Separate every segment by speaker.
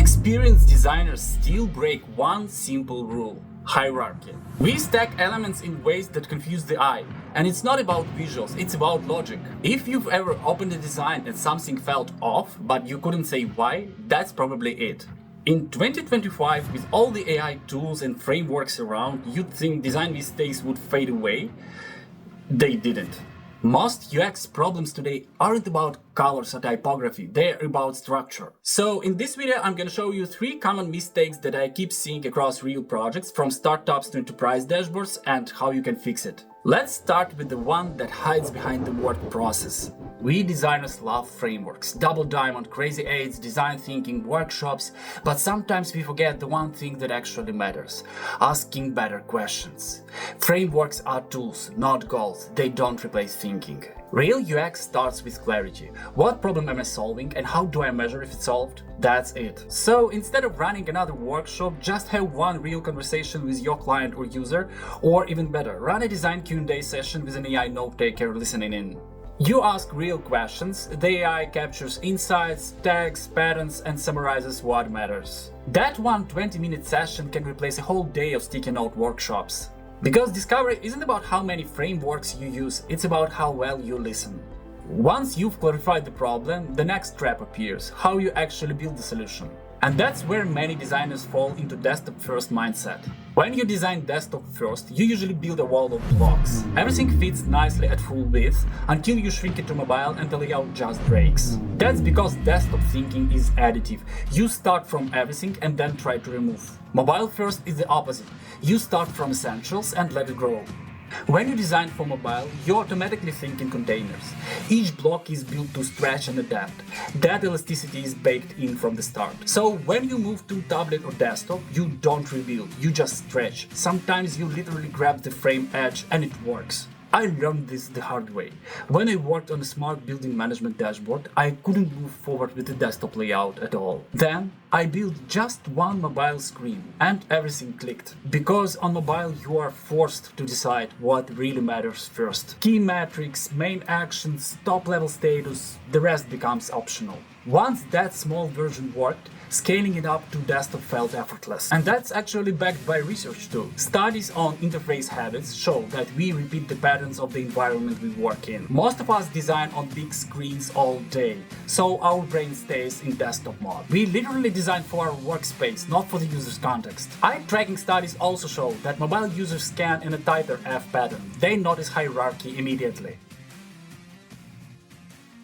Speaker 1: Experienced designers still break one simple rule: hierarchy. We stack elements in ways that confuse the eye. And it's not about visuals, it's about logic. If you've ever opened a design and something felt off, but you couldn't say why, that's probably it. In 2025, with all the AI tools and frameworks around, you'd think design mistakes would fade away. They didn't. Most UX problems today aren't about colors or typography, they're about structure. So in this video, I'm gonna show you 3 common mistakes that I keep seeing across real projects, from startups to enterprise dashboards, and how you can fix it. Let's start with the one that hides behind the word process. We designers love frameworks, double diamond, crazy eights, design thinking, workshops, but sometimes we forget the one thing that actually matters: asking better questions. Frameworks are tools, not goals. They don't replace thinking. Real UX starts with clarity. What problem am I solving and how do I measure if it's solved? That's it. So instead of running another workshop, just have one real conversation with your client or user, or even better, run a design Q&A session with an AI note-taker listening in. You ask real questions, the AI captures insights, tags, patterns, and summarizes what matters. That one 20-minute session can replace a whole day of sticky note workshops. Because discovery isn't about how many frameworks you use, it's about how well you listen. Once you've clarified the problem, the next step appears: how you actually build the solution. And that's where many designers fall into desktop-first mindset. When you design desktop first, you usually build a wall of blocks. Everything fits nicely at full width until you shrink it to mobile and the layout just breaks. That's because desktop thinking is additive. You start from everything and then try to remove. Mobile first is the opposite. You start from essentials and let it grow. When you design for mobile, you automatically think in containers. Each block is built to stretch and adapt. That elasticity is baked in from the start. So when you move to tablet or desktop, you don't rebuild, you just stretch. Sometimes you literally grab the frame edge and it works. I learned this the hard way. When I worked on a smart building management dashboard, I couldn't move forward with the desktop layout at all. Then I built just one mobile screen and everything clicked. Because on mobile you are forced to decide what really matters first. Key metrics, main actions, top level status, the rest becomes optional. Once that small version worked, scaling it up to desktop felt effortless. And that's actually backed by research too. Studies on interface habits show that we repeat the patterns of the environment we work in. Most of us design on big screens all day, so our brain stays in desktop mode. We literally design for our workspace, not for the user's context. Eye tracking studies also show that mobile users scan in a tighter F pattern. They notice hierarchy immediately.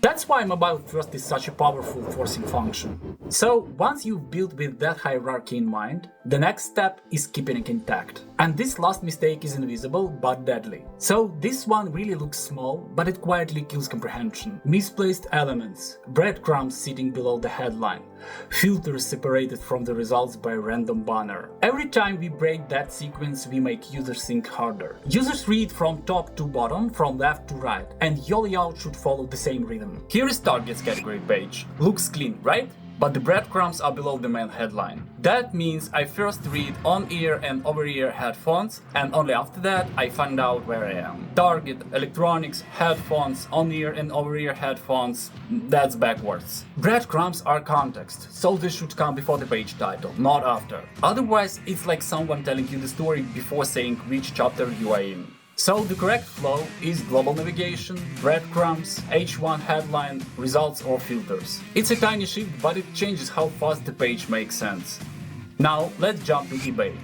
Speaker 1: That's why mobile first is such a powerful forcing function. So once you've built with that hierarchy in mind, the next step is keeping it intact. And this last mistake is invisible but deadly. So this one really looks small, but it quietly kills comprehension. Misplaced elements, breadcrumbs sitting below the headline, filters separated from the results by a random banner. Every time we break that sequence, we make users think harder. Users read from top to bottom, from left to right, and your layout should follow the same rhythm. Here is target's category page. Looks clean, right? But the breadcrumbs are below the main headline. That means I first read on-ear and over-ear headphones, and only after that I find out where I am. Target, electronics, headphones, on-ear and over-ear headphones, that's backwards. Breadcrumbs are context, so they should come before the page title, not after. Otherwise, it's like someone telling you the story before saying which chapter you are in. So the correct flow is global navigation, breadcrumbs, H1 headline, results or filters. It's a tiny shift, but it changes how fast the page makes sense. Now let's jump to eBay.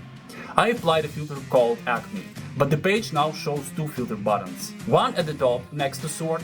Speaker 1: I applied a filter called Acme, but the page now shows 2 filter buttons. One at the top next to sort,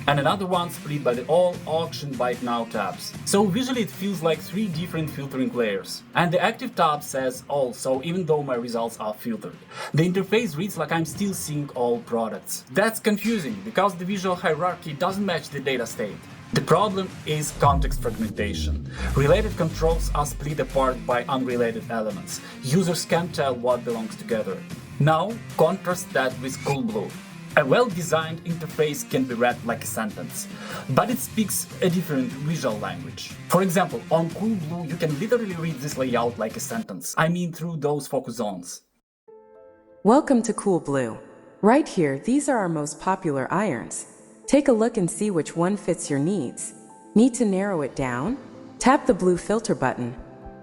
Speaker 1: and another one split by the all, auction, buy it now tabs. So visually it feels like 3 different filtering layers. And the active tab says all, so even though my results are filtered, the interface reads like I'm still seeing all products. That's confusing because the visual hierarchy doesn't match the data state. The problem is context fragmentation. Related controls are split apart by unrelated elements. Users can't tell what belongs together. Now contrast that with Coolblue. A well-designed interface can be read like a sentence, but it speaks a different visual language. For example, on Coolblue you can literally read this layout like a sentence. I mean through those focus zones.
Speaker 2: Welcome to Coolblue. Right here, these are our most popular irons. Take a look and see which one fits your needs. Need to narrow it down? Tap the blue filter button.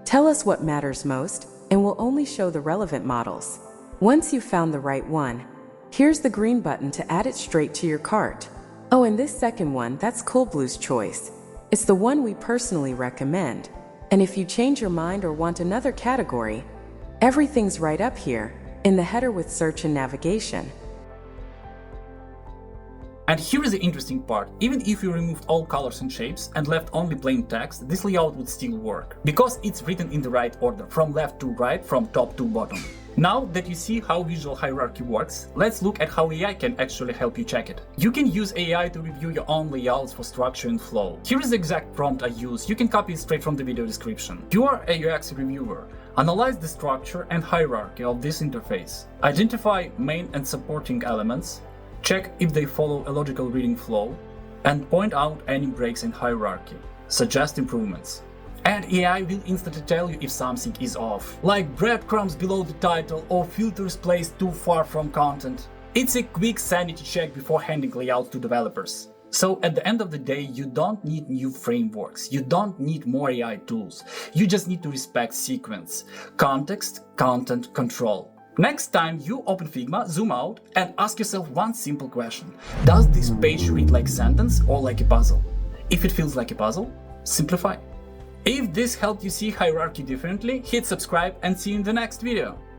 Speaker 2: Tell us what matters most, and we'll only show the relevant models. Once you've found the right one, here's the green button to add it straight to your cart. Oh, and this second one, that's Coolblue's choice. It's the one we personally recommend. And if you change your mind or want another category, everything's right up here, in the header with search and navigation.
Speaker 1: And here is the interesting part. Even if you removed all colors and shapes and left only plain text, this layout would still work, because it's written in the right order, from left to right, from top to bottom. Now that you see how visual hierarchy works, let's look at how AI can actually help you check it. You can use AI to review your own layouts for structure and flow. Here is the exact prompt I use. You can copy it straight from the video description. You are a UX reviewer. Analyze the structure and hierarchy of this interface. Identify main and supporting elements. Check if they follow a logical reading flow, and point out any breaks in hierarchy. Suggest improvements. And AI will instantly tell you if something is off, like breadcrumbs below the title or filters placed too far from content. It's a quick sanity check before handing layouts to developers. So at the end of the day, you don't need new frameworks, you don't need more AI tools, you just need to respect sequence, context, content, control. Next time you open Figma, zoom out and ask yourself one simple question. Does this page read like a sentence or like a puzzle? If it feels like a puzzle, simplify. If this helped you see hierarchy differently, hit subscribe and see you in the next video.